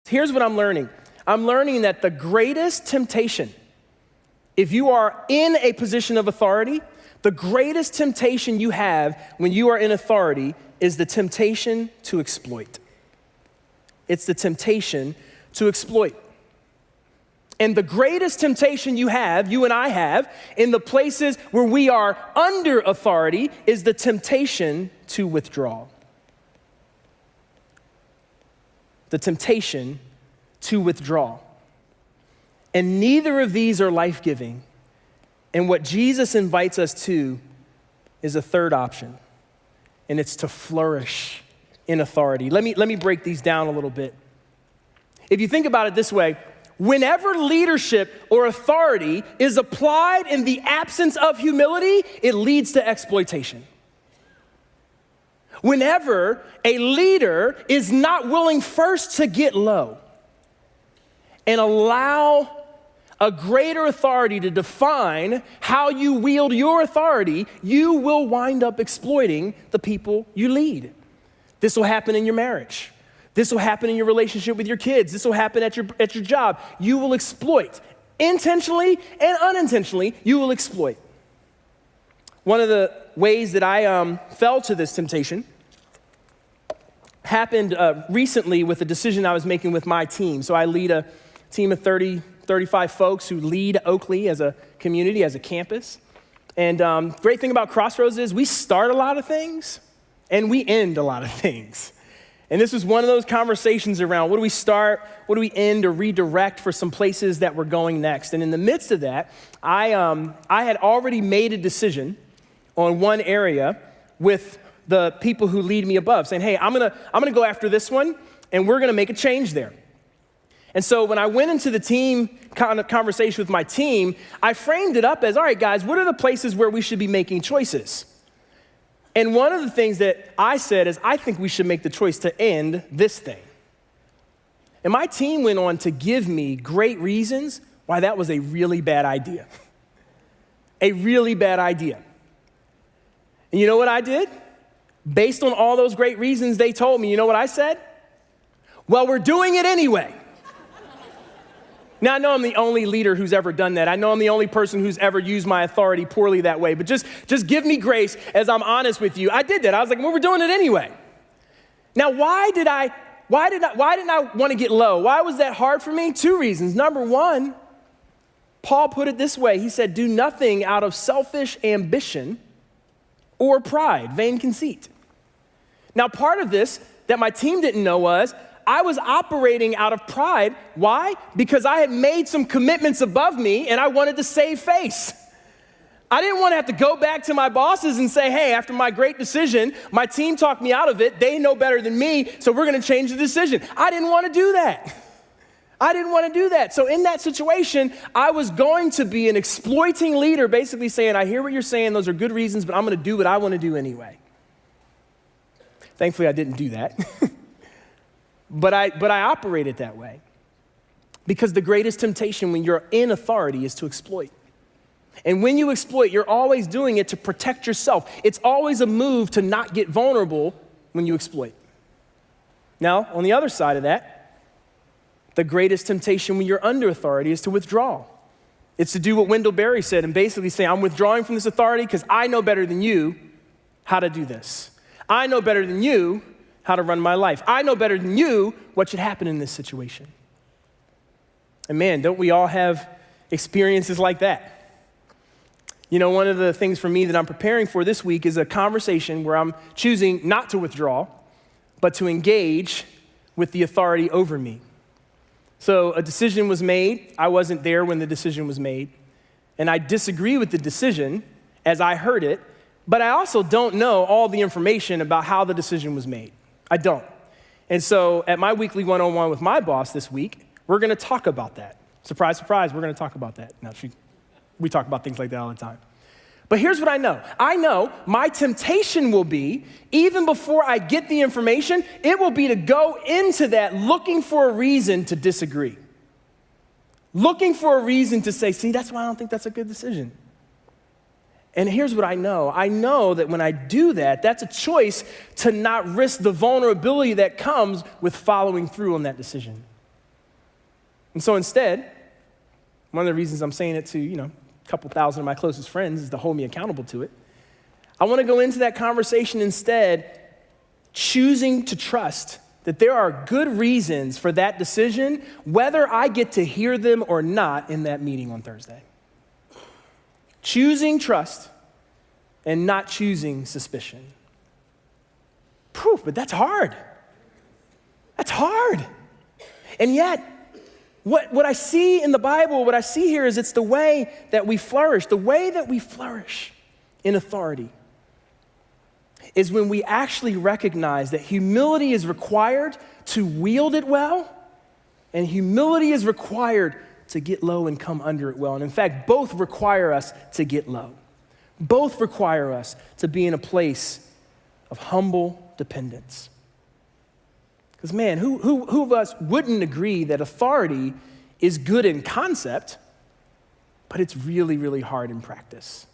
Here's what I'm learning. I'm learning that the greatest temptation, if you are in a position of authority, the greatest temptation you have when you are in authority is the temptation to exploit. It's the temptation to exploit. And the greatest temptation you and I have, in the places where we are under authority is the temptation to withdraw. The temptation to withdraw. And neither of these are life-giving. And what Jesus invites us to is a third option, and it's to flourish in authority. Let me break these down a little bit. If you think about it this way, whenever leadership or authority is applied in the absence of humility, it leads to exploitation. Whenever a leader is not willing first to get low and allow a greater authority to define how you wield your authority, you will wind up exploiting the people you lead. This will happen in your marriage. This will happen in your relationship with your kids. This will happen at your job. You will exploit. Intentionally and unintentionally, you will exploit. One of the ways that I fell to this temptation happened recently with a decision I was making with my team. So I lead a team of 35 folks who lead Oakley as a community, as a campus. And great thing about Crossroads is we start a lot of things and we end a lot of things. And this was one of those conversations around what do we start, what do we end or redirect for some places that we're going next. And in the midst of that, I had already made a decision on one area with the people who lead me above, saying, hey, I'm gonna go after this one, and we're gonna make a change there. And so when I went into the team kind of conversation with my team, I framed it up as, all right, guys, what are the places where we should be making choices? And one of the things that I said is, I think we should make the choice to end this thing. And my team went on to give me great reasons why that was a really bad idea. A really bad idea. And you know what I did? Based on all those great reasons they told me, you know what I said? Well, we're doing it anyway. Now, I know I'm the only leader who's ever done that. I know I'm the only person who's ever used my authority poorly that way, but just give me grace as I'm honest with you. I did that. I was like, well, we're doing it anyway. Now, why didn't I want to get low? Why was that hard for me? Two reasons. Number one, Paul put it this way. He said, do nothing out of selfish ambition or pride, vain conceit. Now, part of this that my team didn't know was I was operating out of pride. Why? Because I had made some commitments above me and I wanted to save face. I didn't want to have to go back to my bosses and say, hey, after my great decision, my team talked me out of it. They know better than me, so we're going to change the decision. I didn't want to do that. I didn't want to do that. So in that situation, I was going to be an exploiting leader, basically saying, I hear what you're saying. Those are good reasons, but I'm going to do what I want to do anyway. Thankfully, I didn't do that. But I operated that way because the greatest temptation when you're in authority is to exploit. And when you exploit, you're always doing it to protect yourself. It's always a move to not get vulnerable when you exploit. Now, on the other side of that, the greatest temptation when you're under authority is to withdraw. It's to do what Wendell Berry said and basically say, I'm withdrawing from this authority because I know better than you how to do this. I know better than you how to run my life. I know better than you what should happen in this situation. And man, don't we all have experiences like that? You know, one of the things for me that I'm preparing for this week is a conversation where I'm choosing not to withdraw, but to engage with the authority over me. So a decision was made. I wasn't there when the decision was made. And I disagree with the decision as I heard it, but I also don't know all the information about how the decision was made. I don't. And so at my weekly one-on-one with my boss this week, we're going to talk about that. Surprise, surprise, we're going to talk about that. Now, we talk about things like that all the time. But here's what I know. I know my temptation will be, even before I get the information, it will be to go into that looking for a reason to disagree. Looking for a reason to say, see, that's why I don't think that's a good decision. And here's what I know. I know that when I do that, that's a choice to not risk the vulnerability that comes with following through on that decision. And so instead, one of the reasons I'm saying it to, a couple thousand of my closest friends is to hold me accountable to it. I want to go into that conversation instead choosing to trust that there are good reasons for that decision, whether I get to hear them or not in that meeting on Thursday. Choosing trust and not choosing suspicion. But that's hard. That's hard. And yet, what I see in the Bible, what I see here is it's the way that we flourish. The way that we flourish in authority is when we actually recognize that humility is required to wield it well, and humility is required to get low and come under it well. And in fact, both require us to get low. Both require us to be in a place of humble dependence. Because man, who of us wouldn't agree that authority is good in concept, but it's really, really hard in practice?